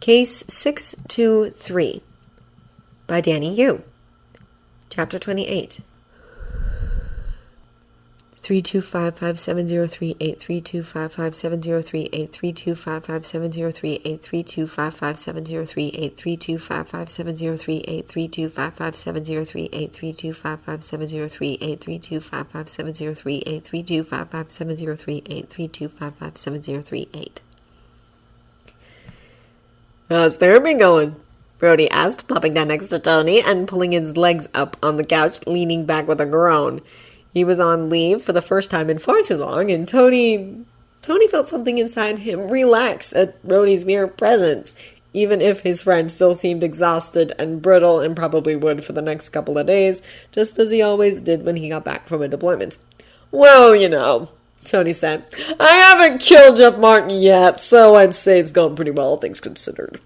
Case 623 by Danny Yu. Chapter 28. 3255703 3255703 3255703 3255703 3255703 3255703 3255703 3255703 3255703 3255703. How's therapy going? Brody asked, plopping down next to Tony and pulling his legs up on the couch, leaning back with a groan. He was on leave for the first time in far too long, and Tony felt something inside him relax at Brody's mere presence, even if his friend still seemed exhausted and brittle and probably would for the next couple of days, just as he always did when he got back from a deployment. Well, you know, Tony said, I haven't killed Jeff Martin yet, so I'd say it's gone pretty well, things considered.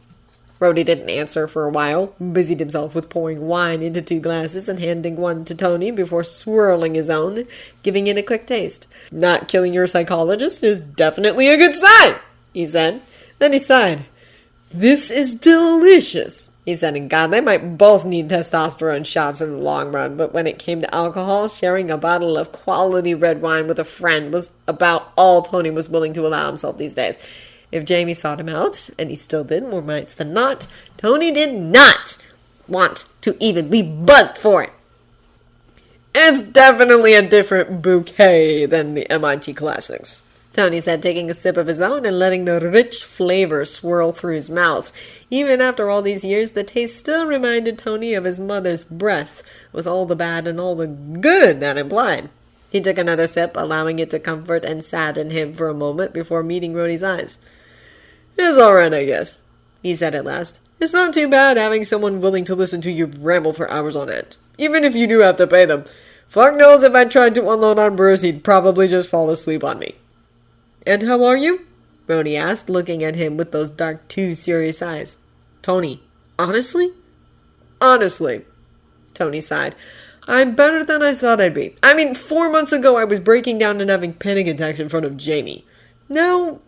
Brody didn't answer for a while, busied himself with pouring wine into 2 glasses and handing one to Tony before swirling his own, giving it a quick taste. Not killing your psychologist is definitely a good sign, he said. Then he sighed. This is delicious, he said, and God, they might both need testosterone shots in the long run, but when it came to alcohol, sharing a bottle of quality red wine with a friend was about all Tony was willing to allow himself these days. If Jamie sought him out, and he still did more nights than not, Tony did not want to even be buzzed for it. It's definitely a different bouquet than the MIT classics, Tony said, taking a sip of his own and letting the rich flavor swirl through his mouth. Even after all these years, the taste still reminded Tony of his mother's breath, with all the bad and all the good that implied. He took another sip, allowing it to comfort and sadden him for a moment before meeting Brody's eyes. It's all right, I guess, he said at last. It's not too bad having someone willing to listen to you ramble for hours on end, even if you do have to pay them. Fuck knows if I tried to unload on Bruce, he'd probably just fall asleep on me. And how are you? Brody asked, looking at him with those dark, too serious eyes. Tony, honestly? Honestly, Tony sighed. I'm better than I thought I'd be. 4 months ago I was breaking down and having panic attacks in front of Jamie. Now,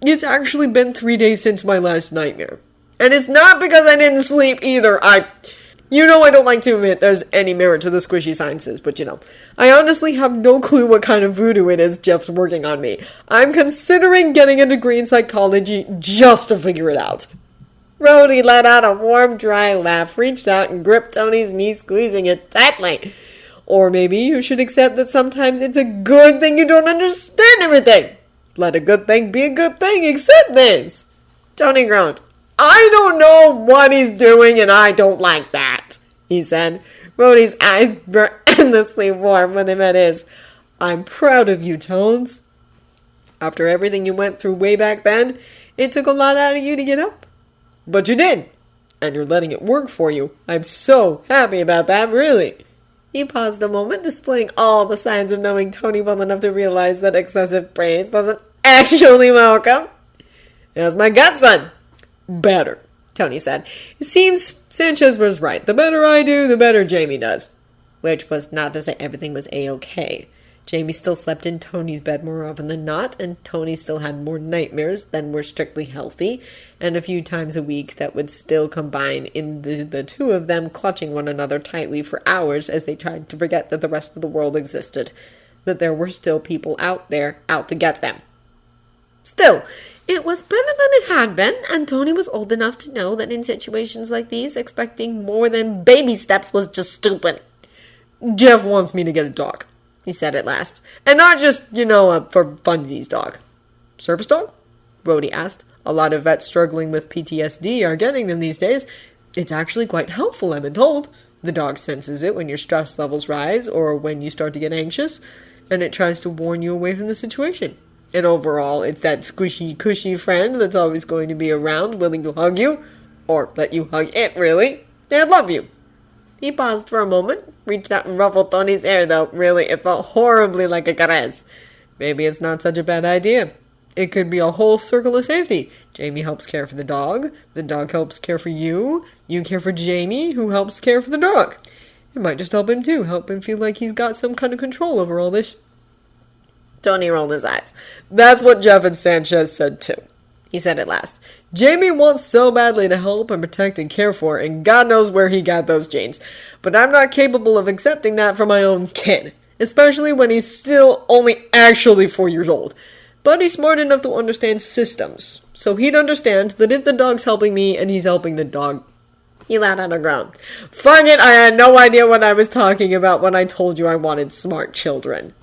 it's actually been 3 days since my last nightmare. And it's not because I didn't sleep either. You know I don't like to admit there's any merit to the squishy sciences, but I honestly have no clue what kind of voodoo it is Jeff's working on me. I'm considering getting a degree in psychology just to figure it out. Brody let out a warm, dry laugh, reached out and gripped Tony's knee, squeezing it tightly. Or maybe you should accept that sometimes it's a good thing you don't understand everything. Let a good thing be a good thing. Accept this. Tony groaned. I don't know what he's doing and I don't like that, he said. Brody's eyes were endlessly warm when they met his. I'm proud of you, Tones. After everything you went through way back then, it took a lot out of you to get up. But you did, and you're letting it work for you. I'm so happy about that, really. He paused a moment, displaying all the signs of knowing Tony well enough to realize that excessive praise wasn't actually welcome. How's my gut, son? Better, Tony said. It seems Sanchez was right. The better I do, the better Jamie does. Which was not to say everything was A-okay. Jamie still slept in Tony's bed more often than not, and Tony still had more nightmares than were strictly healthy, and a few times a week that would still combine in the two of them clutching one another tightly for hours as they tried to forget that the rest of the world existed, that there were still people out there out to get them. Still, it was better than it had been, and Tony was old enough to know that in situations like these, expecting more than baby steps was just stupid. Jeff wants me to get a dog, he said at last. And not just, for funsies dog. Service dog? Brody asked. A lot of vets struggling with PTSD are getting them these days. It's actually quite helpful, I've been told. The dog senses it when your stress levels rise or when you start to get anxious, and it tries to warn you away from the situation. And overall, it's that squishy, cushy friend that's always going to be around, willing to hug you, or let you hug it, really, and love you. He paused for a moment, reached out and ruffled Tony's hair, though really it felt horribly like a caress. Maybe it's not such a bad idea. It could be a whole circle of safety. Jamie helps care for the dog helps care for you care for Jamie, who helps care for the dog. It might just help him too, help him feel like he's got some kind of control over all this. Tony rolled his eyes. That's what Jeff and Sanchez said too. he said at last. Jamie wants so badly to help and protect and care for, and God knows where he got those genes. But I'm not capable of accepting that for my own kid, especially when he's still only actually 4 years old. But he's smart enough to understand systems, so he'd understand that if the dog's helping me and he's helping the dog. He let out a groan. Fuck it, I had no idea what I was talking about when I told you I wanted smart children.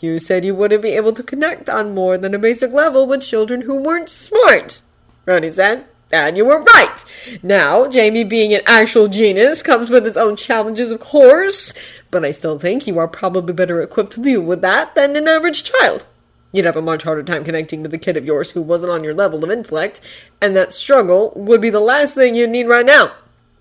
You said you wouldn't be able to connect on more than a basic level with children who weren't smart, Rhodey said. And you were right. Now, Jamie being an actual genius comes with its own challenges, of course, but I still think you are probably better equipped to deal with that than an average child. You'd have a much harder time connecting with a kid of yours who wasn't on your level of intellect, and that struggle would be the last thing you need right now.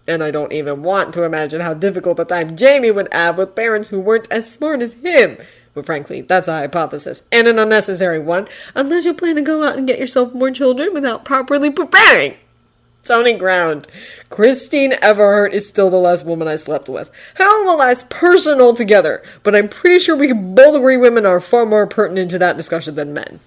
And I don't even want to imagine how difficult a time Jamie would have with parents who weren't as smart as him. But frankly, that's a hypothesis, and an unnecessary one, unless you plan to go out and get yourself more children without properly preparing. Tony ground. Christine Everhart is still the last woman I slept with. Hell, the last person altogether. But I'm pretty sure we can both agree women are far more pertinent to that discussion than men.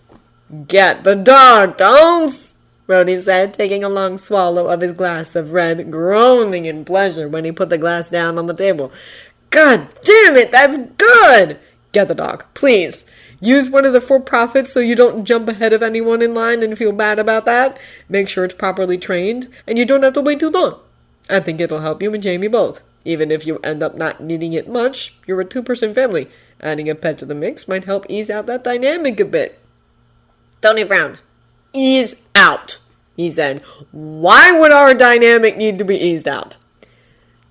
Get the dog, Tones, Rhodey said, taking a long swallow of his glass of red, groaning in pleasure when he put the glass down on the table. God damn it, that's good! Get the dog, please. Use one of the for-profits so you don't jump ahead of anyone in line and feel bad about that. Make sure it's properly trained, and you don't have to wait too long. I think it'll help you and Jamie both. Even if you end up not needing it much, you're a two-person family. Adding a pet to the mix might help ease out that dynamic a bit. Tony frowned. Ease out, he said. Why would our dynamic need to be eased out?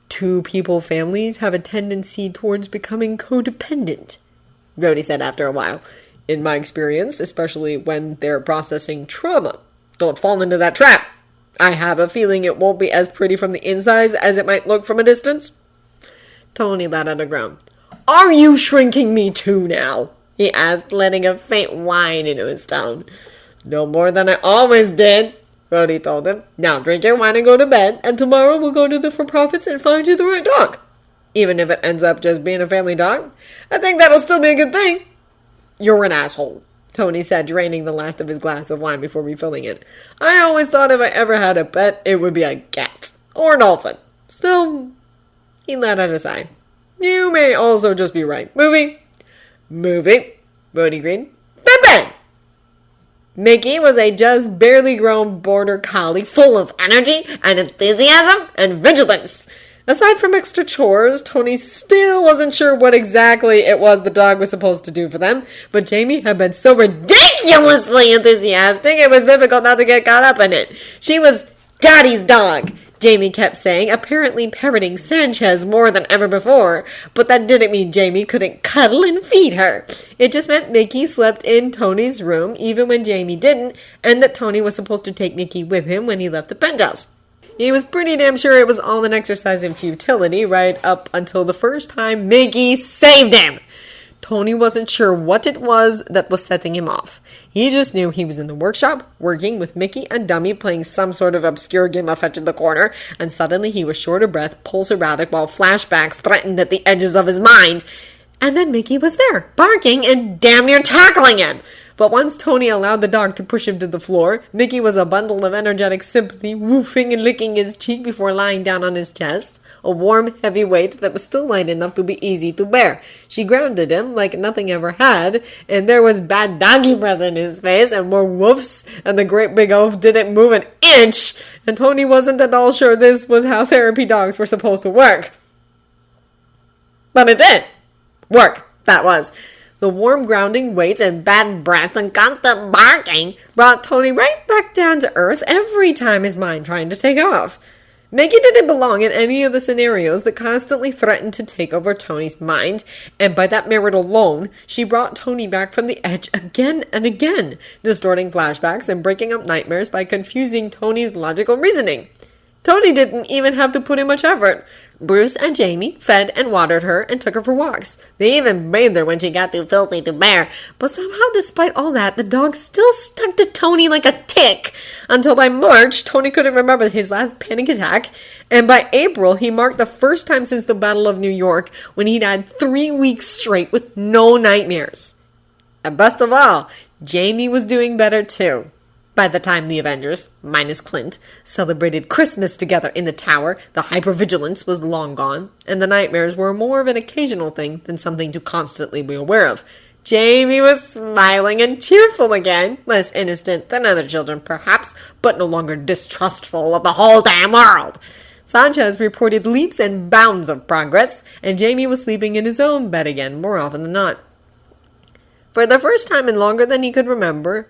Two-people families have a tendency towards becoming codependent, Rhodey said after a while. In my experience, especially when they're processing trauma. Don't fall into that trap. I have a feeling it won't be as pretty from the inside as it might look from a distance. Tony let out a groan. Are you shrinking me too now? He asked, letting a faint whine into his tone. No more than I always did, Rhodey told him. Now drink your wine and go to bed, and tomorrow we'll go to the for-profits and find you the right dog. Even if it ends up just being a family dog, I think that'll still be a good thing. You're an asshole, Tony said, draining the last of his glass of wine before refilling it. I always thought if I ever had a pet, it would be a cat. Or a dolphin. Still, he let out a sigh. You may also just be right. Movie? Movie, Rhodey agreed. Bang! Mickey was a just barely grown border collie full of energy and enthusiasm and vigilance. Aside from extra chores, Tony still wasn't sure what exactly it was the dog was supposed to do for them, but Jamie had been so ridiculously enthusiastic it was difficult not to get caught up in it. She was Daddy's dog, Jamie kept saying, apparently parroting Sanchez more than ever before, but that didn't mean Jamie couldn't cuddle and feed her. It just meant Mickey slept in Tony's room even when Jamie didn't, and that Tony was supposed to take Mickey with him when he left the penthouse. He was pretty damn sure it was all an exercise in futility right up until the first time Mickey saved him. Tony wasn't sure what it was that was setting him off. He just knew he was in the workshop, working with Mickey and Dummy playing some sort of obscure game of fetch in the corner, and suddenly he was short of breath, pulse erratic, while flashbacks threatened at the edges of his mind. And then Mickey was there, barking and damn near tackling him. But once Tony allowed the dog to push him to the floor, Mickey was a bundle of energetic sympathy, woofing and licking his cheek before lying down on his chest, a warm, heavy weight that was still light enough to be easy to bear. She grounded him like nothing ever had, and there was bad doggy breath in his face, and more woofs, and the great big oaf didn't move an inch, and Tony wasn't at all sure this was how therapy dogs were supposed to work. But it did. Work, that was. The warm grounding weight and bad breath and constant barking brought Tony right back down to earth every time his mind tried to take off. Mickey didn't belong in any of the scenarios that constantly threatened to take over Tony's mind, and by that merit alone, she brought Tony back from the edge again and again, distorting flashbacks and breaking up nightmares by confusing Tony's logical reasoning. Tony didn't even have to put in much effort. Bruce and Jamie fed and watered her and took her for walks. They even bathed her when she got too filthy to bear. But somehow, despite all that, the dog still stuck to Tony like a tick. Until by March, Tony couldn't remember his last panic attack. And by April, he marked the first time since the Battle of New York when he'd had 3 weeks straight with no nightmares. And best of all, Jamie was doing better too. By the time the Avengers, minus Clint, celebrated Christmas together in the tower, the hypervigilance was long gone, and the nightmares were more of an occasional thing than something to constantly be aware of. Jamie was smiling and cheerful again, less innocent than other children perhaps, but no longer distrustful of the whole damn world. Sanchez reported leaps and bounds of progress, and Jamie was sleeping in his own bed again more often than not. For the first time in longer than he could remember,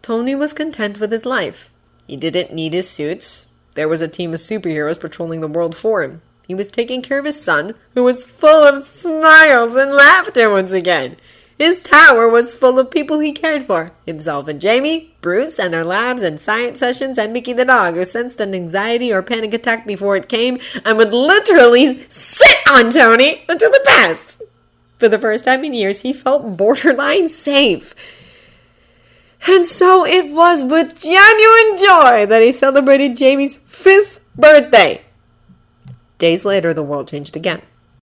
Tony was content with his life. He didn't need his suits. There was a team of superheroes patrolling the world for him. He was taking care of his son, who was full of smiles and laughter once again. His tower was full of people he cared for. Himself and Jamie, Bruce and their labs and science sessions, and Mickey the dog, who sensed an anxiety or panic attack before it came and would literally sit on Tony until it passed. For the first time in years, he felt borderline safe. And so it was with genuine joy that he celebrated Jamie's 5th birthday. Days later, the world changed again.